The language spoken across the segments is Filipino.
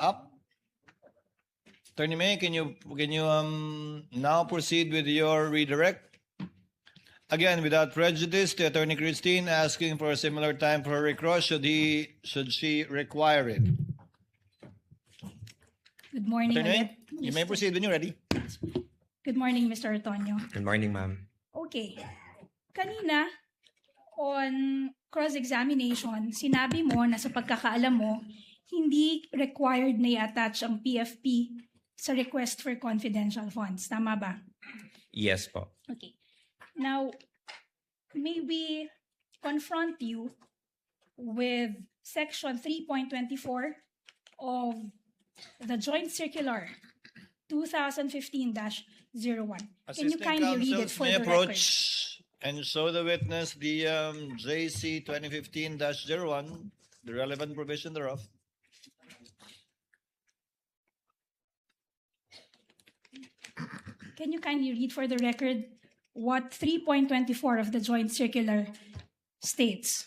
up. Attorney May, can you now proceed with your redirect? Again, without prejudice to Attorney Christine, asking for a similar time for her recross. Should she require it? Good morning. Attorney May, ulit, you may Mr. proceed when you're ready. Good morning, Mr. Antonio. Good morning, ma'am. Okay. Kanina, on cross-examination, sinabi mo na sa pagkakaalam mo, hindi required na i-attach ang PFP sa request for confidential funds. Tama ba? Yes po. Okay. Now, may we confront you with Section 3.24 of the Joint Circular 2015-01. Can you kindly read it Counsels for may the approach record? and show the witness the JC 2015-01, the relevant provision thereof. Can you kindly read for the record what 3.24 of the Joint Circular states?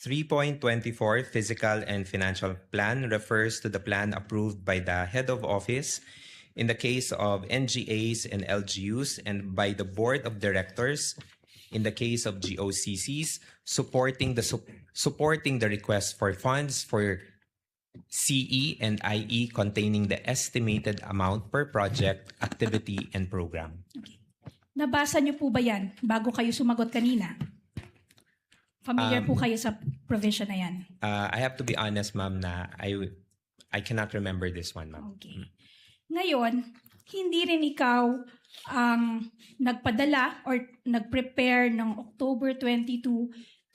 3.24 Physical and Financial Plan refers to the plan approved by the head of office in the case of NGAs and LGUs and by the board of directors in the case of GOCCs supporting the request for funds for CE and IE containing the estimated amount per project, activity, and program. Okay. Nabasa niyo po ba yan bago kayo sumagot kanina? Familiar po kayo sa provision na yan? I have to be honest, ma'am, na I cannot remember this one, ma'am. Okay. Ngayon, hindi rin ikaw ang nagpadala or nag-prepare ng October 22,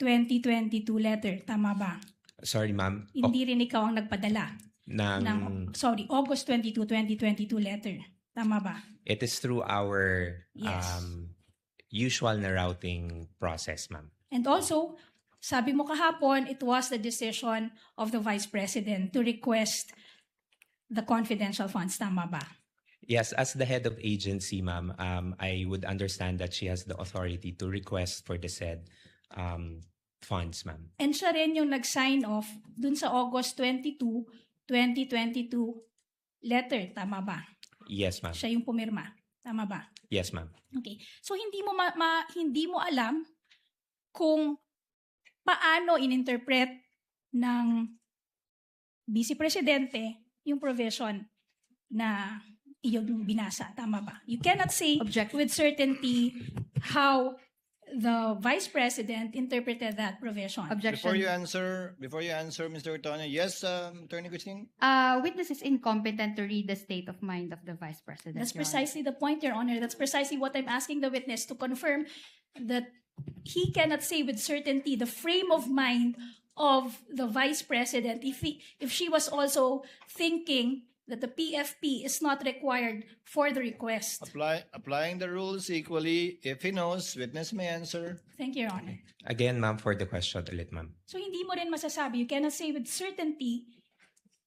2022 letter. Tama ba? Sorry, ma'am. Hindi rin ikaw ang nagpadala ng August 22, 2022 letter. Tama ba? It is through our Yes. usual na routing process, ma'am. And also, sabi mo kahapon, it was the decision of the Vice President to request the confidential funds. Tama ba? Yes, as the head of agency, ma'am, I would understand that she has the authority to request for the said funds, ma'am. And siya rin yung nag-sign off dun sa August 22, 2022 letter. Tama ba? Yes, ma'am. Siya yung pumirma. Tama ba? Yes, ma'am. Okay. So hindi mo alam kung paano ininterpret ng Vice Presidente yung provision na iyong binasa. Tama ba? You cannot say with certainty how the Vice President interpreted that provision. Before you answer, Mr. Antonio, yes, Attorney Christine? Witness is incompetent to read the state of mind of the Vice President. That's Your Honor. precisely the point, Your Honor. That's precisely what I'm asking the witness to confirm, that he cannot say with certainty the frame of mind of the Vice President if she was also thinking that the PFP is not required for the request. Applying the rules equally, if he knows, witness may answer. Thank you, Your Honor. Again, ma'am, for the question ulit, ma'am. So hindi mo rin masasabi, you cannot say with certainty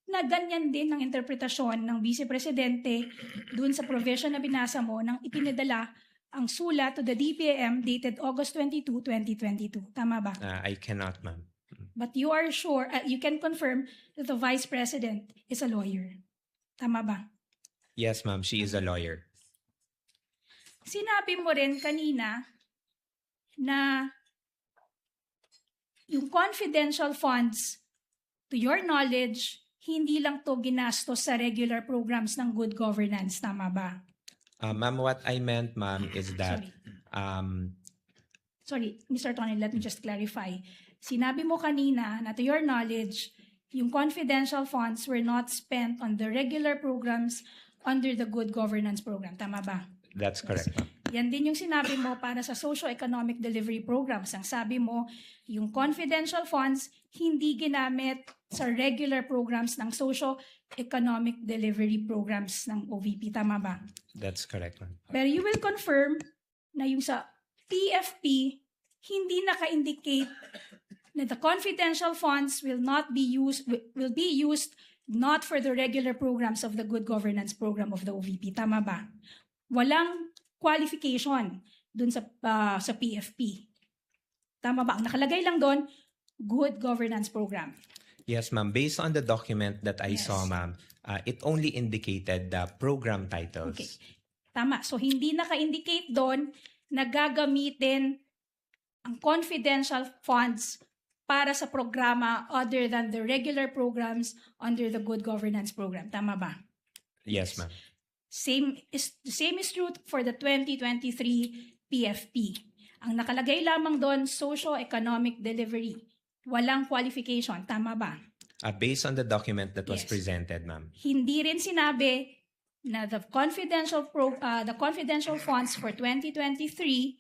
na ganyan din ang interpretasyon ng Vice Presidente dun sa provision na binasa mo nang ipinadala ang sulat to the DBM dated August 22, 2022. Tama ba? I cannot, ma'am. But you are sure, you can confirm that the Vice President is a lawyer. Tama ba? Yes, ma'am, she is a lawyer. Sinabi mo rin kanina na yung confidential funds, to your knowledge, hindi lang to ginastos sa regular programs ng good governance. Tama ba? Ma'am, what I meant, ma'am, is that Sorry, Mr. Tony, let me just clarify. Sinabi mo kanina na to your knowledge, yung confidential funds were not spent on the regular programs under the good governance program. Tama ba? that's correct, ma'am. Yan din yung sinabi mo para sa socio-economic delivery programs. Ang sabi mo, yung confidential funds hindi ginamit sa regular programs ng socio-economic delivery programs ng OVP. Tama ba? That's correct, ma'am. Pero you will confirm na yung sa PFP, hindi naka-indicate na the confidential funds will be used not for the regular programs of the good governance program of the OVP. Tama ba? Walang qualification dun sa PFP. Tama ba? Ang nakalagay lang doon, good governance program. Yes, ma'am. Based on the document that I saw, Yes. ma'am, it only indicated the program titles. Okay. Tama. So, hindi naka-indicate doon na gagamitin ang confidential funds para sa programa other than the regular programs under the Good Governance Program. Tama ba? Yes, ma'am. The same is true for the 2023 PFP. Ang nakalagay lamang doon, socio-economic delivery. Walang qualification. Tama ba? Based on the document that was Yes. presented, ma'am. Hindi rin sinabi na the confidential funds for 2023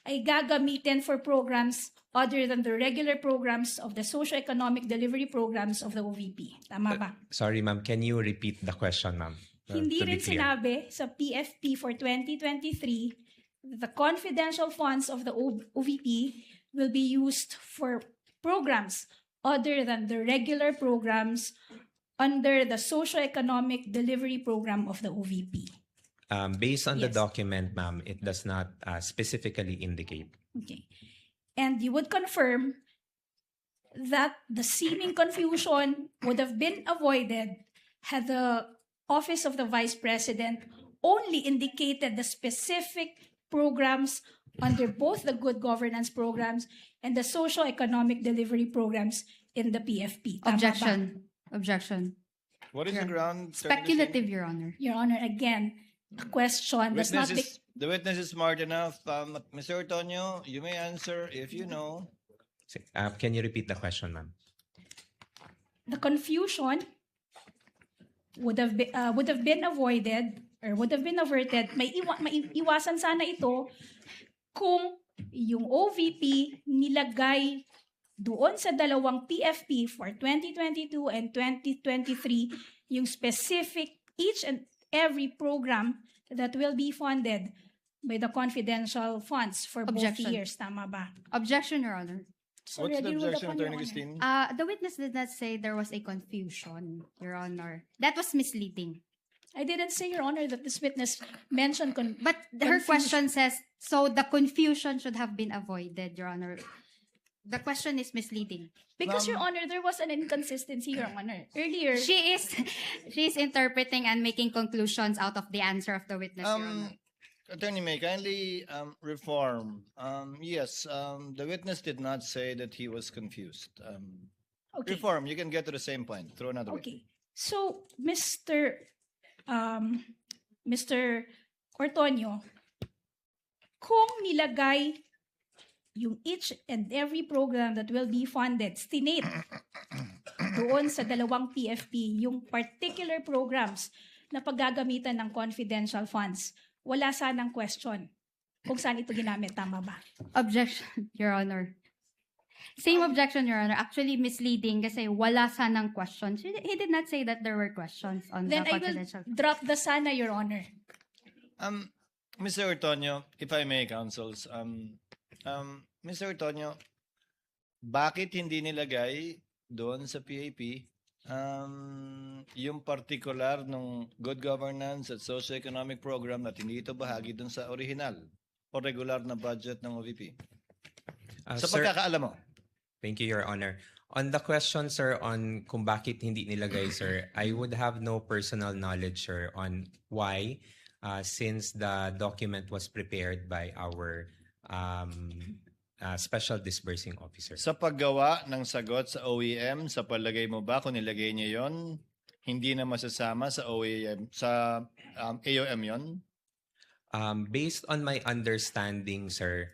ay gagamitin for programs other than the regular programs of the socio-economic delivery programs of the OVP. Tama ba? Sorry, ma'am. Can you repeat the question, ma'am? Hindi To be rin clear. sinabi sa PFP for 2023 that the confidential funds of the OVP will be used for programs other than the regular programs under the socio-economic delivery program of the OVP. Based on the Yes. document, ma'am, it does not specifically indicate. Okay. And you would confirm that the seeming confusion would have been avoided had the Office of the Vice President only indicated the specific programs under both the good governance programs and the socio-economic delivery programs in the PFP. Tama ba? Objection. What is the ground? Attorney Christine? Speculative, Your Honor. Your Honor, again, the question does not be... The witness is smart enough. Mr. Antonio, you may answer if you know. Can you repeat the question, ma'am? The confusion would have been avoided or would have been averted. Maiiwasan sana ito kung yung OVP nilagay doon sa dalawang PFP for 2022 and 2023 yung specific each and every program that will be funded by the confidential funds for Objection. both years. Tama ba? Objection, Your Honor. So What's the ready with objection, point, Your Attorney Honor. Christine? The witness did not say there was a confusion, Your Honor. That was misleading. I didn't say, Your Honor, that this witness mentioned But her question says, so the confusion should have been avoided, Your Honor. The question is misleading. because, Your Honor, there was an inconsistency, Your Honor. Earlier, She is interpreting and making conclusions out of the answer of the witness, Your Honor. Attorney May, kindly reform. Yes, the witness did not say that he was confused. okay. Reform, you can get to the same point. Throw another way. Okay. So, Mr. Ortonio, kung nilagay yung each and every program that will be funded, stinate doon sa dalawang PFP, yung particular programs na paggagamitan ng confidential funds, wala sanang question kung saan ito ginamit. Tama ba? Objection, Your Honor. Same objection, Your Honor. Actually misleading kasi wala sanang questions. He did not say that there were questions on Then the I will confidential. drop the sana, Your Honor. Mr. Ortonio, if I may, counsels, Mr. Ortonio, bakit hindi nilagay doon sa PAP yung particular ng good governance at socio-economic program na hindi ito bahagi doon sa original o regular na budget ng OVP? Sa Sir, pagkakaalam mo. thank you, Your Honor. On the question, sir, on kung bakit hindi nilagay, sir, I would have no personal knowledge, sir, on why, since the document was prepared by our special disbursing officer. Sa paggawa ng sagot sa OEM, sa palagay mo ba kung nilagay niya yon, hindi na masasama sa OEM, sa AOM yon? Based on my understanding, sir,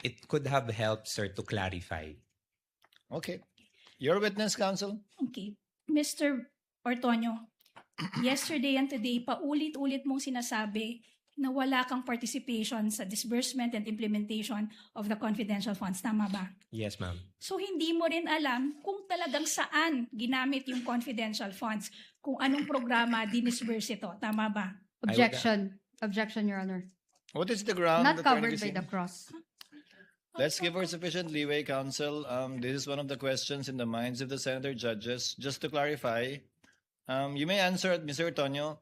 it could have helped, sir, to clarify. Okay. Your witness, counsel? Okay. Mr. Ortonio, yesterday and today, paulit-ulit mong sinasabi na wala kang participation sa disbursement and implementation of the confidential funds. Tama ba? Yes, ma'am. So, hindi mo rin alam kung talagang saan ginamit yung confidential funds, kung anong programa dinisburse ito. Tama ba? Objection. Objection, Your Honor. What is the ground? Not Attorney covered by Christine? the cross. Let's give her sufficient leeway, counsel. This is one of the questions in the minds of the senator judges. Just to clarify, you may answer it, Mr. Antonio.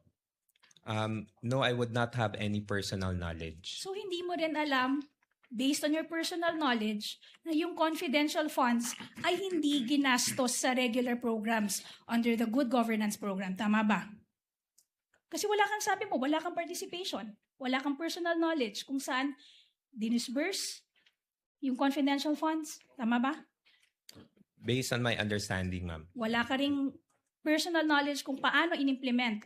No, I would not have any personal knowledge. So, hindi mo rin alam based on your personal knowledge, na yung confidential funds ay hindi ginastos sa regular programs under the Good Governance Program. Tama ba? Kasi wala kang sabi mo, wala kang participation, wala kang personal knowledge kung saan dinisburse yung confidential funds. Tama ba? Based on my understanding, ma'am. Wala ka ring personal knowledge kung paano in-implement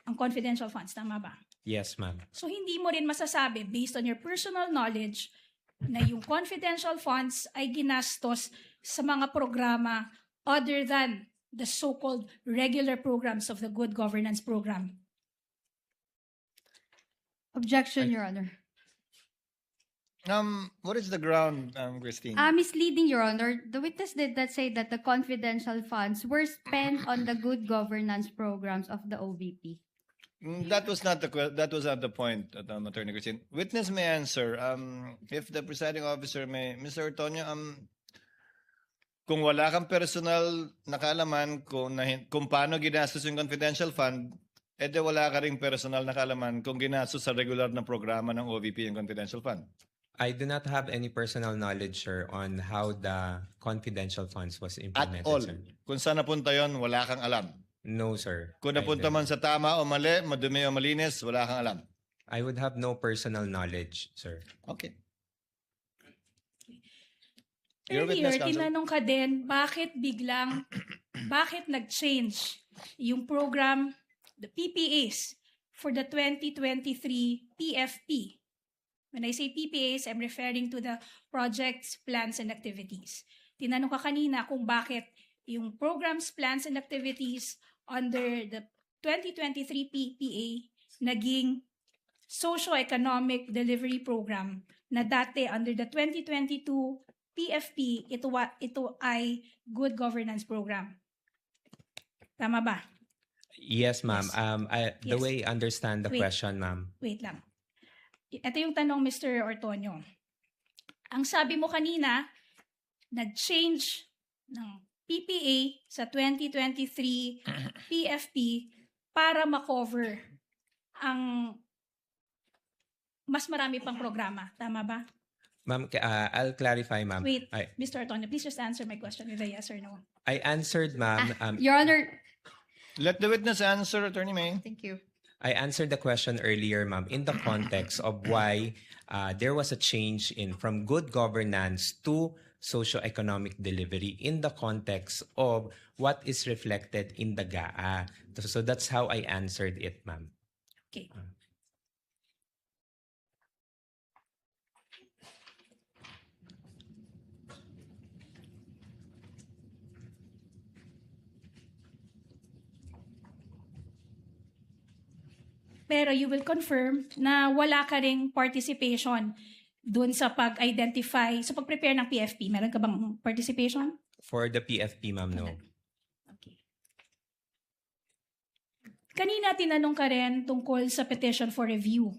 ang confidential funds. Tama ba? Yes, ma'am. So hindi mo rin masasabi based on your personal knowledge na yung confidential funds ay ginastos sa mga programa other than the so-called regular programs of the Good Governance Program. Objection, Your Honor. What is the ground, Christine? Misleading, Your Honor. The witness did not say that the confidential funds were spent on the good governance programs of the OVP. That was not the point, Attorney Christine. Witness may answer. If the presiding officer may, Mr. Ortonio, kung wala kang personal na kaalaman kung paano ginastos yung confidential fund, edi wala ka ring personal na kaalaman kung ginastos sa regular na programa ng OVP yung confidential fund. I do not have any personal knowledge, sir, on how the confidential funds was At implemented, all. sir. Kung saan napunta yon, wala kang alam. No, sir. Kung I napunta don't. man sa tama o mali, madumi o malinis, wala kang alam. I would have no personal knowledge, sir. Okay. Your Earlier, witness, counsel. tinanong ka din, bakit nag-change yung program, the PPAs, for the 2023 PFP? When I say PPAs, I'm referring to the projects, plans, and activities. Tinanong ka kanina kung bakit yung programs, plans, and activities under the 2023 PPA naging socio-economic delivery program na dati under the 2022 PFP, ito ay good governance program. Tama ba? Yes, ma'am. Yes. The Yes. way I understand the Wait. question, ma'am. Wait lang. Ito yung tanong, Mr. Ortonio. Ang sabi mo kanina, nag-change ng PPA sa 2023 PFP para makover ang mas marami pang programa. Tama ba? Ma'am, I'll clarify, ma'am. Wait, I Mr. Ortonio, please just answer my question with a yes or no. answered, ma'am. Your Honor, Let the witness answer, Attorney May. thank you. I answered the question earlier, ma'am, in the context of why there was a change from good governance to socio-economic delivery in the context of what is reflected in the GAA. So that's how I answered it, ma'am. Okay. Pero you will confirm na wala ka ring participation dun sa pag-identify, sa pag-prepare ng PFP. Meron ka bang participation? For the PFP, ma'am, no. Okay. Kanina tinanong ka rin tungkol sa petition for review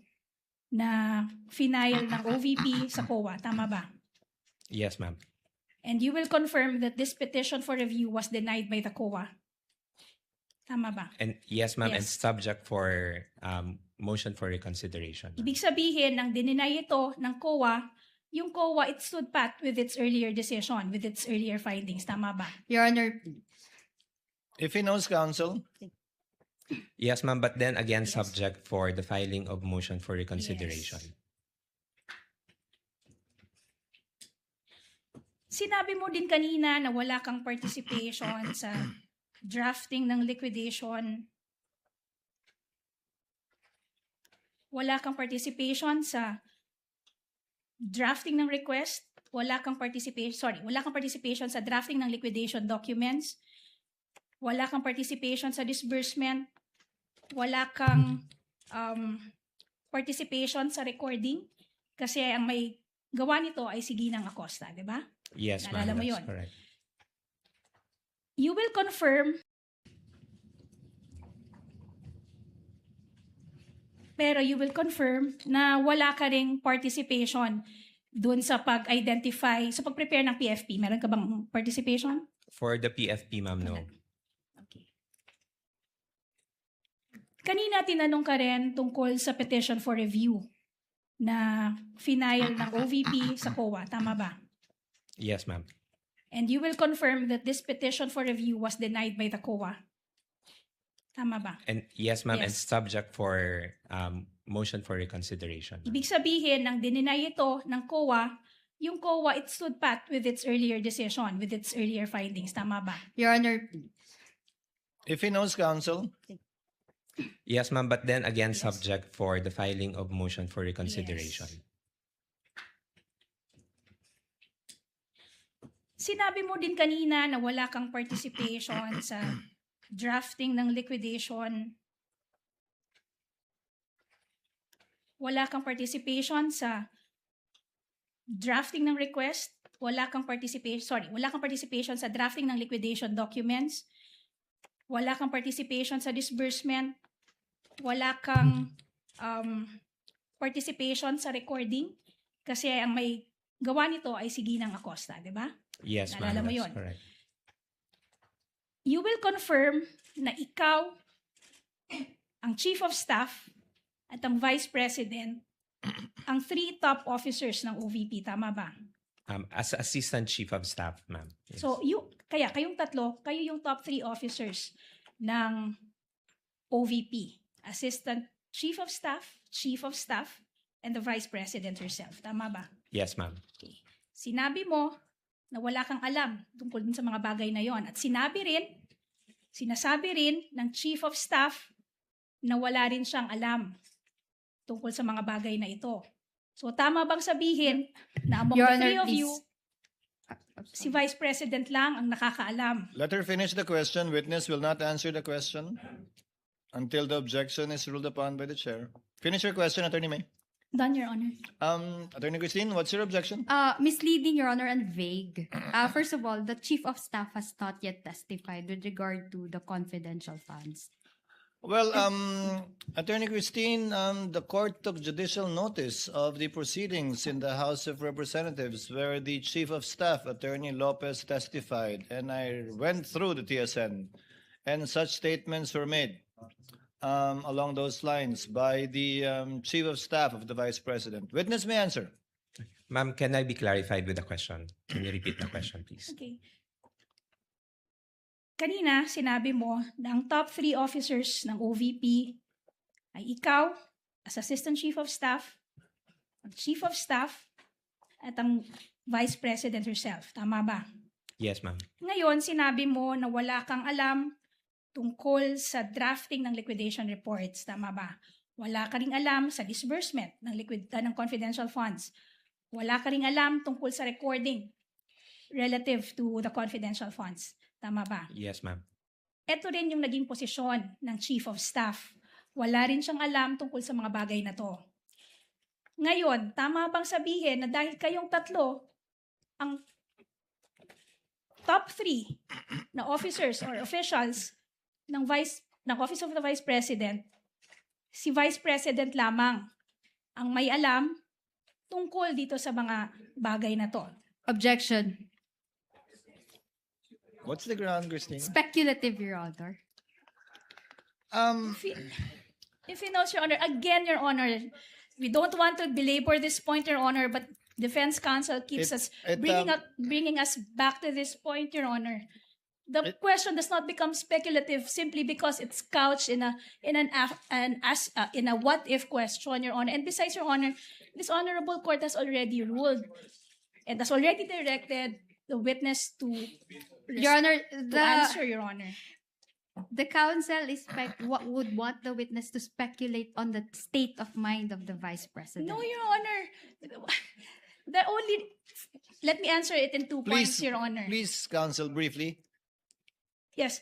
na final ng OVP sa COA. Tama ba? Yes, ma'am. And you will confirm that this petition for review was denied by the COA. Tama ba? And yes, ma'am, and Yes. subject for motion for reconsideration. Ibig sabihin, nang dininay ito ng COA, yung COA, it stood pat with its earlier decision, with its earlier findings. Tama ba? Your Honor, If he knows, counsel. Yes, ma'am, but then again, Yes. subject for the filing of motion for reconsideration. Yes. Sinabi mo din kanina na wala kang participation sa drafting ng liquidation. Wala kang participation sa drafting ng request. Wala kang participation sa drafting ng liquidation documents. Wala kang participation sa disbursement. Wala kang participation sa recording. Kasi ang may gawa nito ay si Ginang Acosta, di ba? Yes, Naalala ma'am, mo that's yun? correct. You will confirm, pero you will confirm na wala ka ring participation dun sa pag-identify, sa pag-prepare ng PFP. Meron ka bang participation? For the PFP, ma'am, no. Okay. Kanina tinanong ka rin tungkol sa petition for review na final ng OVP sa COA. Tama ba? Yes, ma'am. And you will confirm that this petition for review was denied by the COA. Tama ba? And yes, ma'am, and Yes. subject for motion for reconsideration. Ibig sabihin, nang dininay ito ng COA, yung COA, it stood pat with its earlier decision, with its earlier findings. Tama ba? Your Honor, If he knows, counsel, Yes, ma'am, but then again, Yes. subject for the filing of motion for reconsideration. Sinabi mo din kanina na wala kang participation sa drafting ng liquidation. Wala kang participation sa drafting ng request. Wala kang participation sa drafting ng liquidation documents. Wala kang participation sa disbursement. Wala kang participation sa recording. Kasi ang may gawa nito ay si Ginang Acosta, di ba? Yes, ma'am. Naalala mo That's yun? correct. You will confirm na ikaw, ang Chief of Staff, at ang Vice President, ang 3 top officers ng OVP. Tama ba? As Assistant Chief of Staff, ma'am. Yes. So, kayong tatlo, kayo yung top 3 officers ng OVP. Assistant Chief of Staff, and the Vice President herself. Tama ba? Yes, ma'am. Okay. Sinabi mo na wala kang alam tungkol din sa mga bagay na yon. At sinasabi rin ng Chief of Staff na wala rin siyang alam tungkol sa mga bagay na ito. So, tama bang sabihin na among Your the Honor, three of please. you, si Vice President lang ang nakakaalam? let her finish the question. Witness will not answer the question until the objection is ruled upon by the chair. Finish your question, Attorney May. Done, Your Honor. Attorney Christine, what's your objection? Misleading, Your Honor, and vague. First of all, the Chief of Staff has not yet testified with regard to the confidential funds. Well, Attorney Christine, the court took judicial notice of the proceedings in the House of Representatives where the Chief of Staff, Attorney Lopez, testified, and I went through the TSN, and such statements were made along those lines by the Chief of Staff of the Vice President. Witness may answer. Ma'am, can I be clarified with the question? Can you repeat the question, please? Okay. Kanina, sinabi mo na ang top 3 officers ng OVP ay ikaw, as Assistant Chief of Staff, ang Chief of Staff, at ang Vice President herself. Tama ba? Yes, ma'am. Ngayon, sinabi mo na wala kang alam tungkol sa drafting ng liquidation reports. Tama ba? Wala ka ring alam sa disbursement ng confidential funds. Wala ka ring alam tungkol sa recording relative to the confidential funds. Tama ba? Yes, ma'am. Ito rin yung naging posisyon ng Chief of Staff. Wala rin siyang alam tungkol sa mga bagay na to. Ngayon, tama bang sabihin na dahil kayong tatlo, ang top 3 na officers or officials ng Office of the Vice President, si Vice President lamang ang may alam tungkol dito sa mga bagay na to? Objection. What's the ground, Christine? Speculative, Your Honor. If he knows, Your Honor, again, Your Honor, we don't want to belabor this point, Your Honor, but Defense Counsel keeps bringing us back to this point, Your Honor. The question does not become speculative simply because it's couched in a what if question, Your Honor. And besides, Your Honor, this honorable court has already ruled and has already directed the witness to Your Honor, answer, Your Honor. the counsel what would want the witness to speculate on the state of mind of the Vice President. No, Your Honor. Let me answer it in 2 points, Your Honor. Please, counsel, briefly. Yes,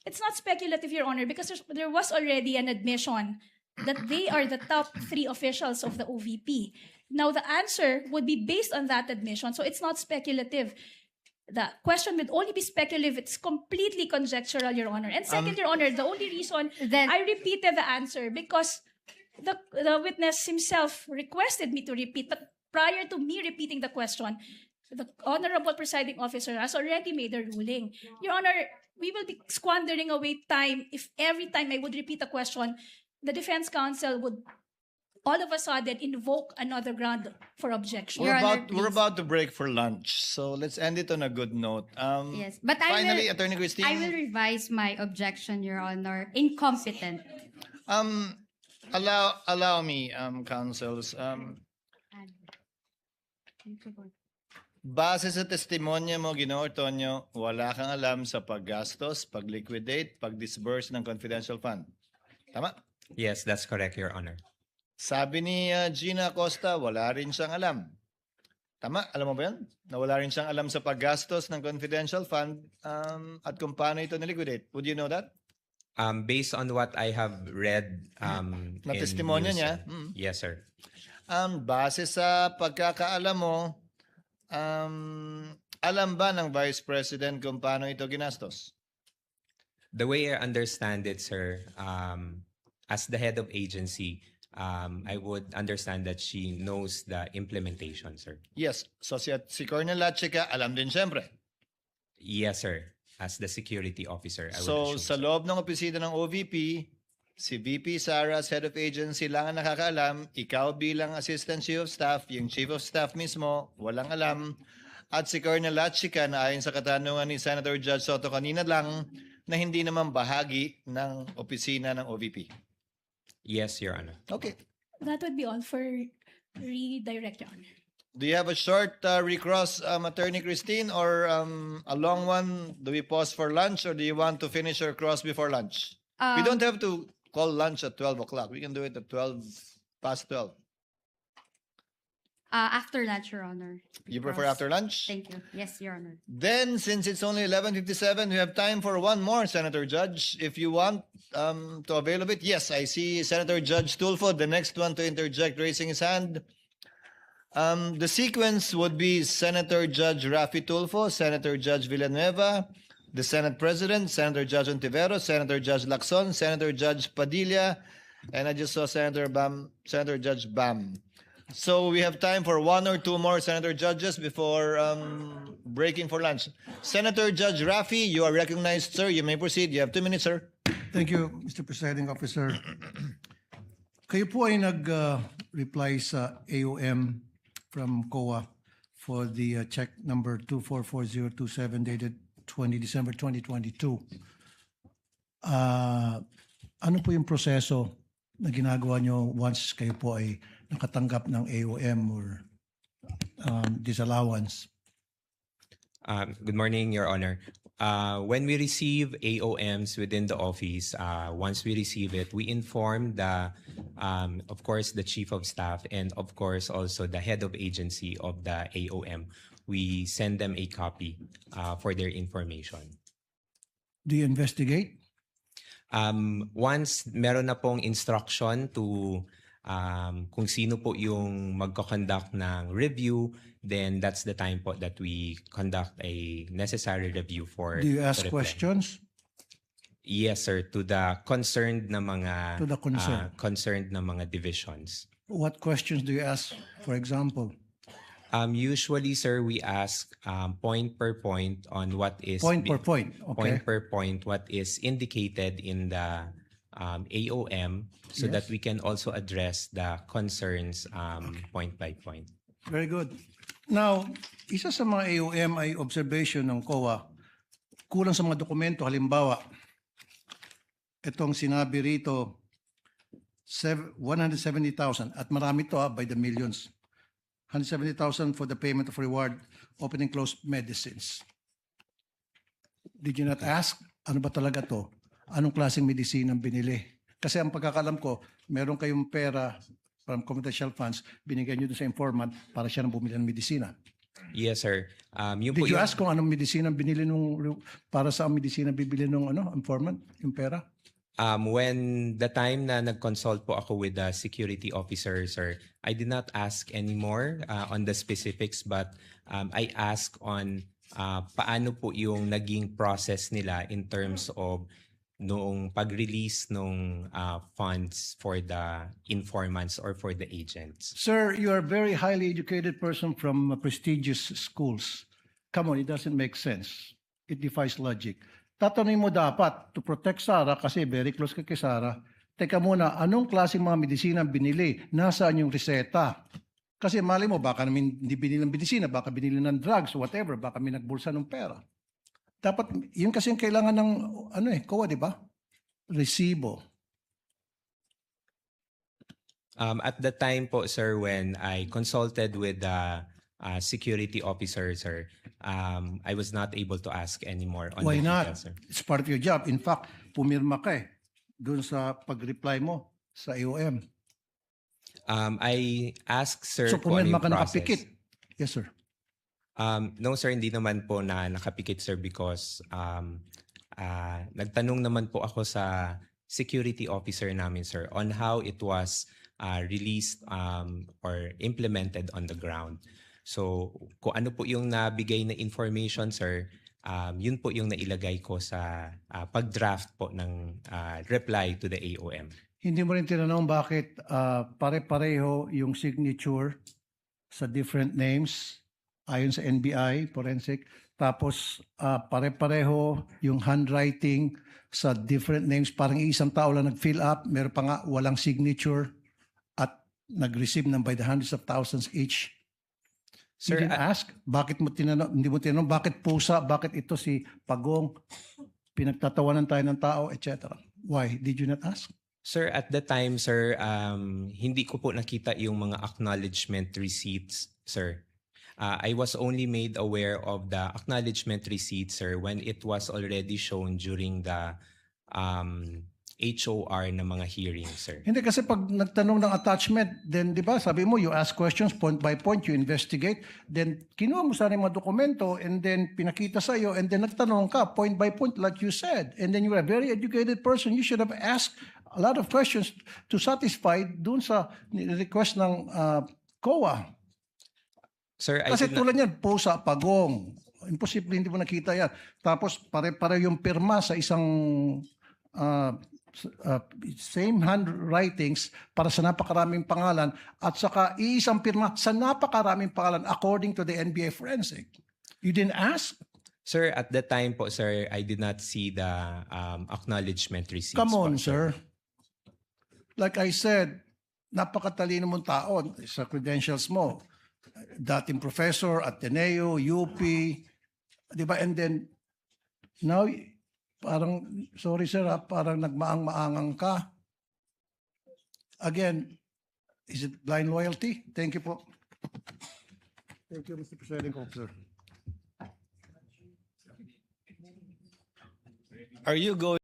it's not speculative, Your Honor, because there was already an admission that they are the top 3 officials of the OVP. Now, the answer would be based on that admission, so it's not speculative. The question would only be speculative. It's completely conjectural, Your Honor. And second, Your Honor, the only reason Then- I repeated the answer because the witness himself requested me to repeat, but prior to me repeating the question, the Honorable Presiding Officer has already made a ruling. Your Honor, we will be squandering away time if every time I would repeat a question, the Defense Counsel would all of a sudden invoke another ground for objection. Your Honor, We're please. about to break for lunch, so let's end it on a good note. Yes, but I Finally, will, Attorney Christine. I will revise my objection, Your Honor. Incompetent. Allow me, counsels. Base sa testimonya mo, Ginoong Ortonio, wala kang alam sa paggastos, pag-liquidate, pag-disburse ng confidential fund. Tama? Yes, that's correct, Your Honor. Sabi ni Gina Acosta, wala rin siyang alam. Tama? Alam mo ba yan? Na wala rin siyang alam sa paggastos ng confidential fund at kung paano ito niliquidate. Would you know that? Based on what I have read Na in testimonya news, niya? Yes, sir. Base sa pagkakaalam mo, alam ba ng Vice President kung paano ito ginastos? The way I understand it, sir, as the head of agency, I would understand that she knows the implementation, sir. Yes. So si Colonel Lachica, alam din siyempre. Yes, sir. As the security officer, I would So assume sa so. loob ng opisina ng OVP, si VP Sara, as head of agency lang ang nakakaalam, ikaw bilang assistant chief of staff, yung chief of staff mismo, walang alam, at si Colonel Lachica na ayon sa katanungan ni Senator Judge Soto kanina lang, na hindi naman bahagi ng opisina ng OVP. Yes, Your Honor. Okay. That would be all for redirect, Your Honor. Do you have a short recross, Attorney Christine, or a long one? Do we pause for lunch, or do you want to finish your cross before lunch? We don't have to call lunch at 12 o'clock. We can do it at 12 past 12. After lunch, Your Honor. You prefer Because- after lunch? Thank you. Yes, Your Honor. Then, since it's only 11:57, we have time for one more, Senator Judge. If you want to avail of it. Yes, I see Senator Judge Tulfo, the next one to interject, raising his hand. The sequence would be Senator Judge Rafi Tulfo, Senator Judge Villanueva, the Senate President, Senator Judge Ontiveros, Senator Judge Lacson, Senator Judge Padilla, and I just saw Senator Judge Bam. So we have time for one or two more Senator Judges before breaking for lunch. Senator Judge Rafi, you are recognized, sir. You may proceed. You have 2 minutes, sir. Thank you, Mr. Presiding Officer. Kayo po ay nag-reply sa AOM from COA for the check number 244027 dated 20 December 2022. Ano po yung proseso na ginagawa nyo once kayo po ay nakatanggap ng AOM or disallowance? Good morning, Your Honor. When we receive AOMs within the office, once we receive it, we inform of course, the Chief of Staff and of course also the head of agency of the AOM. We send them a copy for their information. Do you investigate? Once meron na pong instruction to kung sino po yung magko-conduct ng review, then that's the time po that we conduct a necessary review for Do you ask to reply. questions? Yes, sir, to the concerned na mga To the concerned. concerned na mga divisions. What questions do you ask, for example? Usually, sir, we ask point per point on what is Point per point, okay? point per point what is indicated in the AOM so Yes. that we can also address the concerns point by point. Very good. Now, isa sa mga AOM ay observation ng COA, kulang sa mga dokumento. Halimbawa, itong sinabi rito, 170,000 at marami to by the millions. 170,000 for the payment of reward, opening close medicines. Did you not ask, ano ba talaga to? Anong klaseng medicine ang binili? Kasi ang pagkakalam ko, meron kayong pera from confidential funds, binigay nyo doon sa informant para siya nang bumili ng medisina. Yes, sir. Yung Did po you yung- ask kung anong medisina binili para sa medisina bibili nung informant, yung pera? When the time na nag-consult po ako with the security officer, sir, I did not ask anymore on the specifics, but I asked on paano po yung naging process nila in terms of noong pag-release ng funds for the informants or for the agents. Sir, you are a very highly educated person from prestigious schools. Come on, it doesn't make sense. It defies logic. Tatanungin mo dapat to protect Sarah kasi very close ka kay Sarah. teka muna, anong klaseng mga medisina ang binili? Nasaan yung reseta? Kasi mali mo, baka namin hindi binili ng medisina, baka binili ng drugs, whatever, baka may nagbulsa ng pera. Dapat, yun kasi yung kailangan ng, COA, di ba? Resibo. At the time po, sir, when I consulted with the security officer, sir, I was not able to ask anymore on Why the not? details, sir. It's part of your job. In fact, pumirma ka doon sa pag-reply mo sa AOM. I asked, sir, So kung ano pumirma yung ka process. nakapikit. Yes, sir. No, sir, hindi naman po na nakapikit, sir, because nagtanong naman po ako sa security officer namin, sir, on how it was released or implemented on the ground. So, kung ano po yung nabigay na information, sir, yun po yung nailagay ko sa pag-draft po ng reply to the AOM. Hindi mo rin tinanong bakit pare-pareho yung signature sa different names ayon sa NBI, forensic, tapos pare-pareho yung handwriting sa different names. Parang isang tao lang nag-fill up, meron pa nga walang signature at nag-receive ng by the hundreds of thousands each. You Sir, didn't ask? Bakit mo tinanong, hindi mo tinanong, bakit pusa, bakit ito si Pagong, pinagtatawanan tayo ng tao, etc. Why? Did you not ask? Sir, at the time, sir, hindi ko po nakita yung mga acknowledgement receipts, sir. I was only made aware of the acknowledgement receipt, sir, when it was already shown during the HOR na mga hearings, sir. Hindi kasi pag nagtanong ng attachment, then di ba sabi mo you ask questions point by point, you investigate, then kinuha mo sana yung mga dokumento and then pinakita sa iyo and then nagtanong ka point by point like you said. And then you are a very educated person, you should have asked a lot of questions to satisfy dun sa request ng COA. Sir, I Kasi did not- tulad yan, Pusa, Pagong. Imposible hindi mo nakita yan. Tapos pare-pare yung pirma sa isang same handwritings para sa napakaraming pangalan at saka iisang pirma sa napakaraming pangalan according to the NBA forensic. You didn't ask? Sir, at the time po, sir, I did not see the acknowledgement receipts. Come po, on, sir. Like I said, napakatalino mong tao sa credentials mo. Dating professor, Ateneo, UP, di ba? And then, now, parang, sorry sir, parang nagmaang-maangang ka. Again, is it blind loyalty? Thank you po. Thank you, Mr. Presiding Officer. Are you going